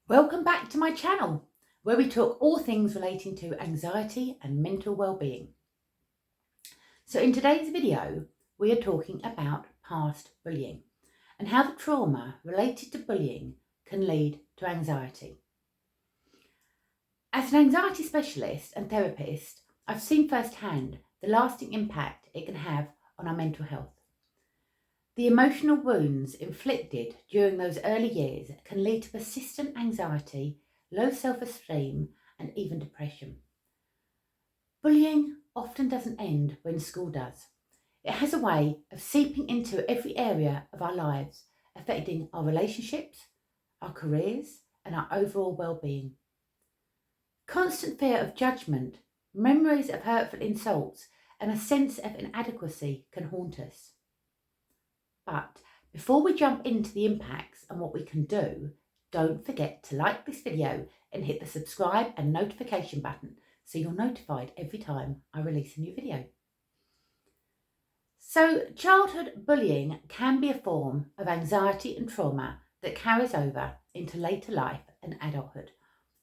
Welcome back to my channel, where we talk all things relating to anxiety and mental well-being. So in today's video, we are talking about past bullying and how the trauma related to bullying can lead to anxiety. As an anxiety specialist and therapist, I've seen firsthand the lasting impact it can have on our mental health. The emotional wounds inflicted during those early years can lead to persistent anxiety, low self-esteem, and even depression. Bullying often doesn't end when school does. It has a way of seeping into every area of our lives, affecting our relationships, our careers, and our overall well-being. Constant fear of judgment, memories of hurtful insults, and a sense of inadequacy can haunt us. But before we jump into the impacts and what we can do, don't forget to like this video and hit the subscribe and notification button so you're notified every time I release a new video. So childhood bullying can be a form of anxiety and trauma that carries over into later life and adulthood,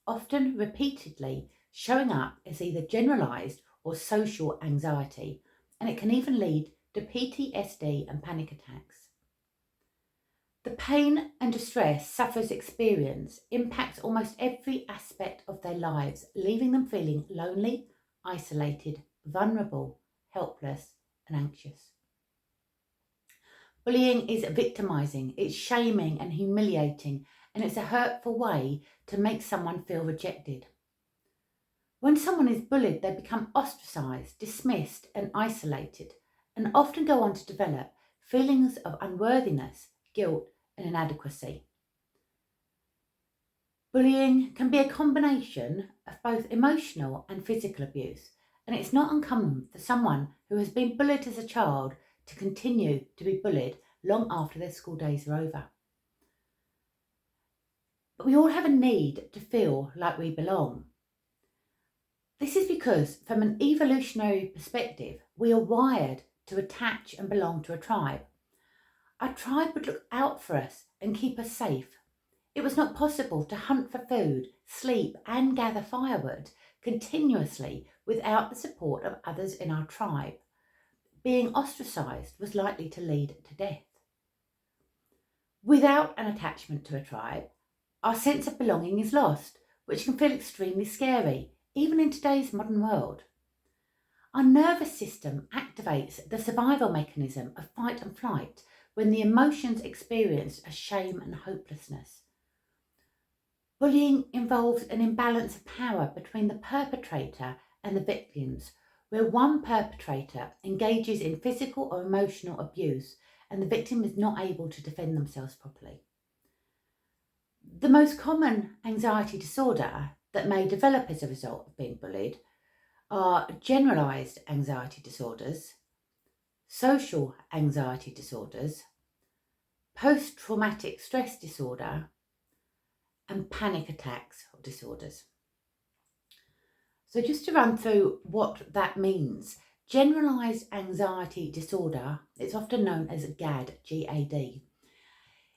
often repeatedly showing up as either generalised or social anxiety, and it can even lead to PTSD and panic attacks. The pain and distress sufferers experience impacts almost every aspect of their lives, leaving them feeling lonely, isolated, vulnerable, helpless, and anxious. Bullying is victimising, it's shaming and humiliating, and it's a hurtful way to make someone feel rejected. When someone is bullied, they become ostracised, dismissed, and isolated, and often go on to develop feelings of unworthiness, guilt, and inadequacy. Bullying can be a combination of both emotional and physical abuse, and it's not uncommon for someone who has been bullied as a child to continue to be bullied long after their school days are over. But we all have a need to feel like we belong. This is because, from an evolutionary perspective, we are wired to attach and belong to a tribe. Our tribe would look out for us and keep us safe. It was not possible to hunt for food, sleep, and gather firewood continuously without the support of others in our tribe. Being ostracised was likely to lead to death. Without an attachment to a tribe, our sense of belonging is lost, which can feel extremely scary, even in today's modern world. Our nervous system activates the survival mechanism of fight and flight when the emotions experienced are shame and hopelessness. Bullying involves an imbalance of power between the perpetrator and the victims, where one perpetrator engages in physical or emotional abuse and the victim is not able to defend themselves properly. The most common anxiety disorder that may develop as a result of being bullied are generalised anxiety disorders, social anxiety disorders, post-traumatic stress disorder, and panic attacks or disorders. So just to run through what that means, generalised anxiety disorder, it's often known as GAD, G-A-D.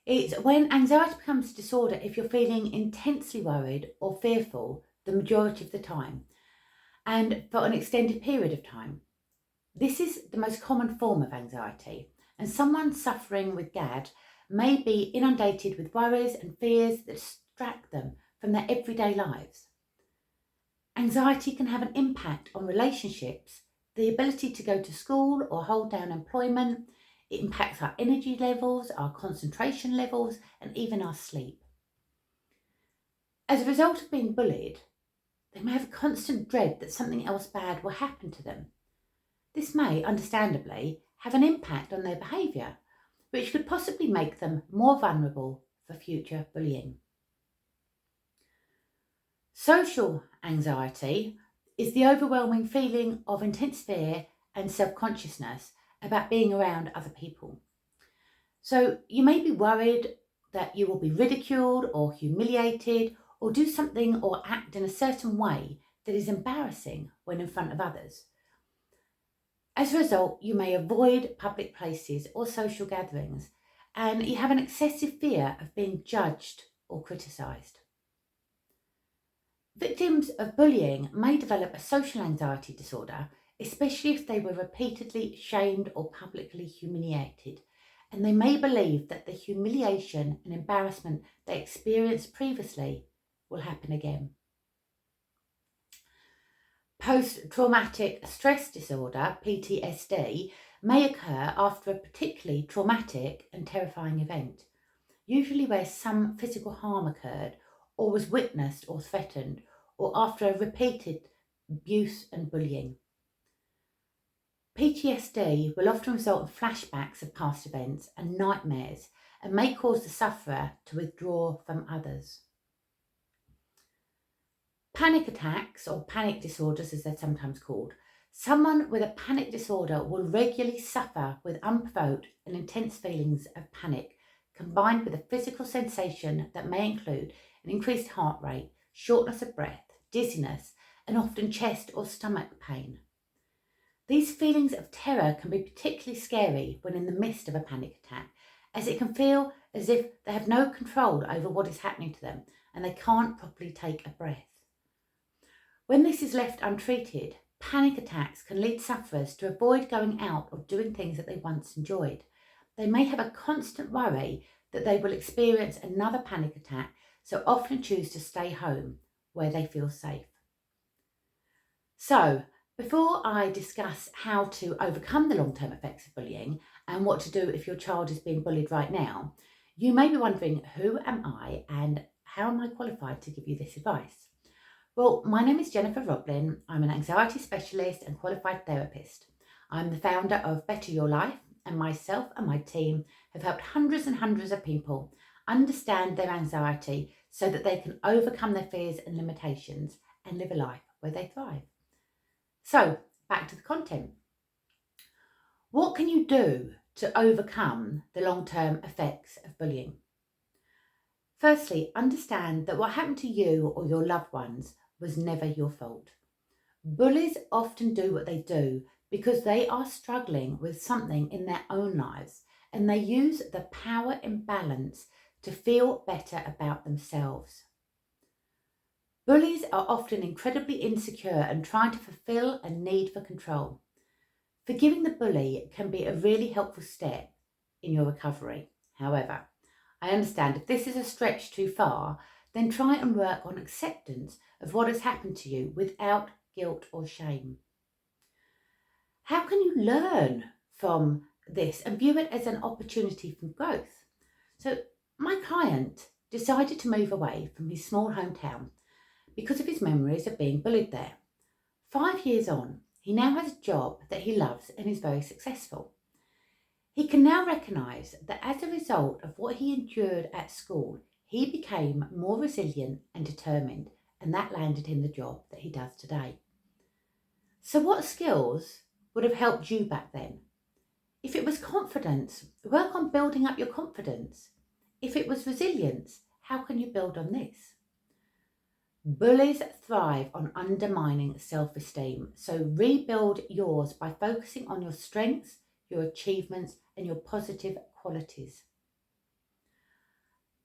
It's when anxiety becomes a disorder if you're feeling intensely worried or fearful the majority of the time and for an extended period of time. This is the most common form of anxiety, and someone suffering with GAD may be inundated with worries and fears that distract them from their everyday lives. Anxiety can have an impact on relationships, the ability to go to school or hold down employment. It impacts our energy levels, our concentration levels, and even our sleep. As a result of being bullied, they may have a constant dread that something else bad will happen to them. This may, understandably, have an impact on their behaviour, which could possibly make them more vulnerable for future bullying. Social anxiety is the overwhelming feeling of intense fear and self-consciousness about being around other people. So you may be worried that you will be ridiculed or humiliated or do something or act in a certain way that is embarrassing when in front of others. As a result, you may avoid public places or social gatherings, and you have an excessive fear of being judged or criticised. Victims of bullying may develop a social anxiety disorder, especially if they were repeatedly shamed or publicly humiliated, and they may believe that the humiliation and embarrassment they experienced previously will happen again. Post-traumatic stress disorder, PTSD, may occur after a particularly traumatic and terrifying event, usually where some physical harm occurred or was witnessed or threatened, or after a repeated abuse and bullying. PTSD will often result in flashbacks of past events and nightmares and may cause the sufferer to withdraw from others. Panic attacks, or panic disorders as they're sometimes called, someone with a panic disorder will regularly suffer with unprovoked and intense feelings of panic, combined with a physical sensation that may include an increased heart rate, shortness of breath, dizziness, and often chest or stomach pain. These feelings of terror can be particularly scary when in the midst of a panic attack, as it can feel as if they have no control over what is happening to them and they can't properly take a breath. When this is left untreated, panic attacks can lead sufferers to avoid going out or doing things that they once enjoyed. They may have a constant worry that they will experience another panic attack, so often choose to stay home where they feel safe. So, before I discuss how to overcome the long-term effects of bullying and what to do if your child is being bullied right now, you may be wondering, who am I and how am I qualified to give you this advice? Well, my name is Jennifer Roblin. I'm an anxiety specialist and qualified therapist. I'm the founder of Better Your Life, and myself and my team have helped hundreds and hundreds of people understand their anxiety so that they can overcome their fears and limitations and live a life where they thrive. So, back to the content. What can you do to overcome the long-term effects of bullying? Firstly, understand that what happened to you or your loved ones was never your fault. Bullies often do what they do because they are struggling with something in their own lives, and they use the power imbalance to feel better about themselves. Bullies are often incredibly insecure and trying to fulfill a need for control. Forgiving the bully can be a really helpful step in your recovery. However, I understand if this is a stretch too far, then try and work on acceptance of what has happened to you without guilt or shame. How can you learn from this and view it as an opportunity for growth? So, my client decided to move away from his small hometown because of his memories of being bullied there. 5 years on, he now has a job that he loves and is very successful. He can now recognise that as a result of what he endured at school, he became more resilient and determined, and that landed him the job that he does today. So what skills would have helped you back then? If it was confidence, work on building up your confidence. If it was resilience, how can you build on this? Bullies thrive on undermining self-esteem, so rebuild yours by focusing on your strengths, your achievements, and your positive qualities.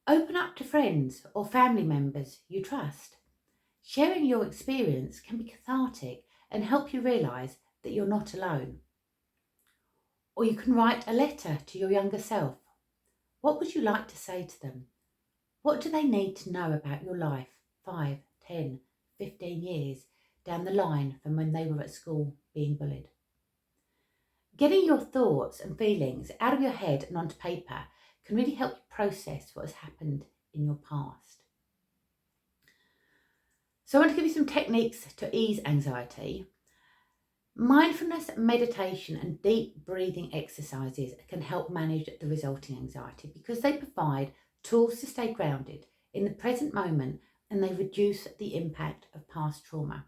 Open up to friends or family members you trust. Sharing your experience can be cathartic and help you realise that you're not alone. Or you can write a letter to your younger self. What would you like to say to them? What do they need to know about your life 5, 10, 15 years down the line from when they were at school being bullied? Getting your thoughts and feelings out of your head and onto paper can really help you process what has happened in your past. So I want to give you some techniques to ease anxiety. Mindfulness, meditation and deep breathing exercises can help manage the resulting anxiety because they provide tools to stay grounded in the present moment and they reduce the impact of past trauma.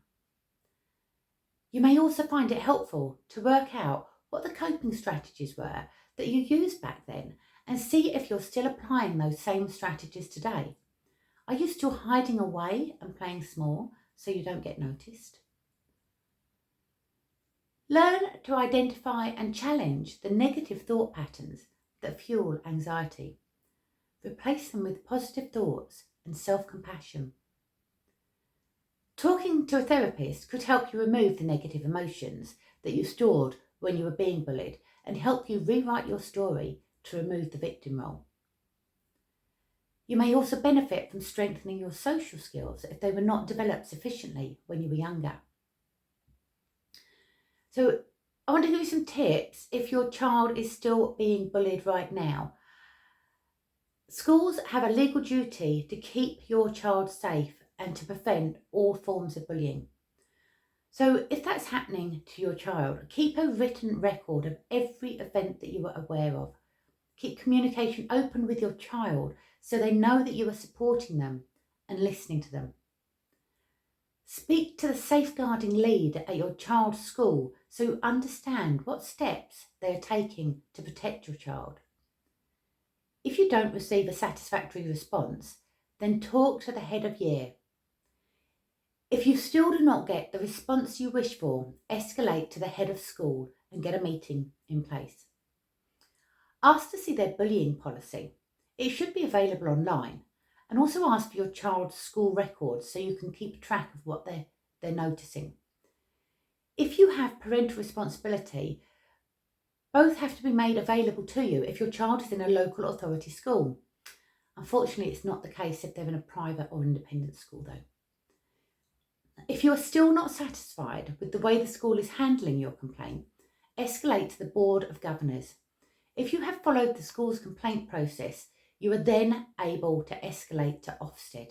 You may also find it helpful to work out what the coping strategies were that you used back then and see if you're still applying those same strategies today. Are you still hiding away and playing small so you don't get noticed? Learn to identify and challenge the negative thought patterns that fuel anxiety. Replace them with positive thoughts and self-compassion. Talking to a therapist could help you remove the negative emotions that you stored when you were being bullied and help you rewrite your story to remove the victim role. You may also benefit from strengthening your social skills if they were not developed sufficiently when you were younger. So I want to give you some tips if your child is still being bullied right now. Schools have a legal duty to keep your child safe and to prevent all forms of bullying. So if that's happening to your child, keep a written record of every event that you are aware of. Keep communication open with your child so they know that you are supporting them and listening to them. Speak to the safeguarding lead at your child's school so you understand what steps they are taking to protect your child. If you don't receive a satisfactory response, then talk to the head of year. If you still do not get the response you wish for, escalate to the head of school and get a meeting in place. Ask to see their bullying policy. It should be available online, and also ask for your child's school records so you can keep track of what they're noticing. If you have parental responsibility, both have to be made available to you if your child is in a local authority school. Unfortunately, it's not the case if they're in a private or independent school though. If you are still not satisfied with the way the school is handling your complaint, escalate to the Board of Governors. If you have followed the school's complaint process, you are then able to escalate to Ofsted.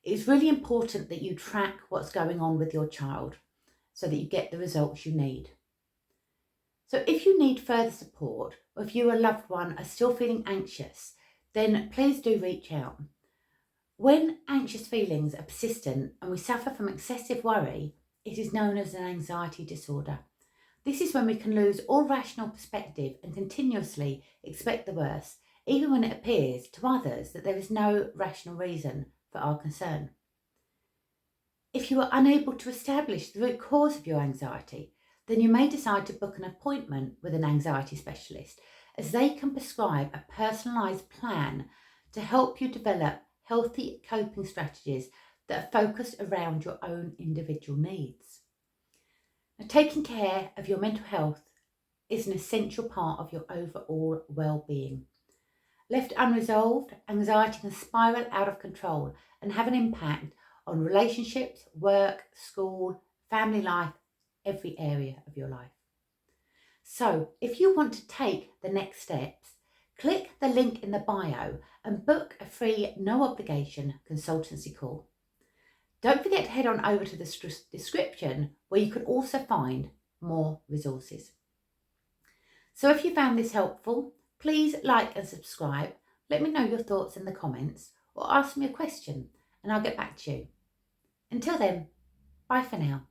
It's really important that you track what's going on with your child so that you get the results you need. So if you need further support, or if you or a loved one are still feeling anxious, then please do reach out. When anxious feelings are persistent and we suffer from excessive worry, it is known as an anxiety disorder. This is when we can lose all rational perspective and continuously expect the worst, even when it appears to others that there is no rational reason for our concern. If you are unable to establish the root cause of your anxiety, then you may decide to book an appointment with an anxiety specialist, as they can prescribe a personalised plan to help you develop healthy coping strategies that are focused around your own individual needs. Now, taking care of your mental health is an essential part of your overall well-being. Left unresolved, anxiety can spiral out of control and have an impact on relationships, work, school, family life, every area of your life. So if you want to take the next steps, click the link in the bio and book a free, no obligation consultancy call. Don't forget to head on over to the description where you can also find more resources. So if you found this helpful, please like and subscribe. Let me know your thoughts in the comments or ask me a question and I'll get back to you. Until then, bye for now.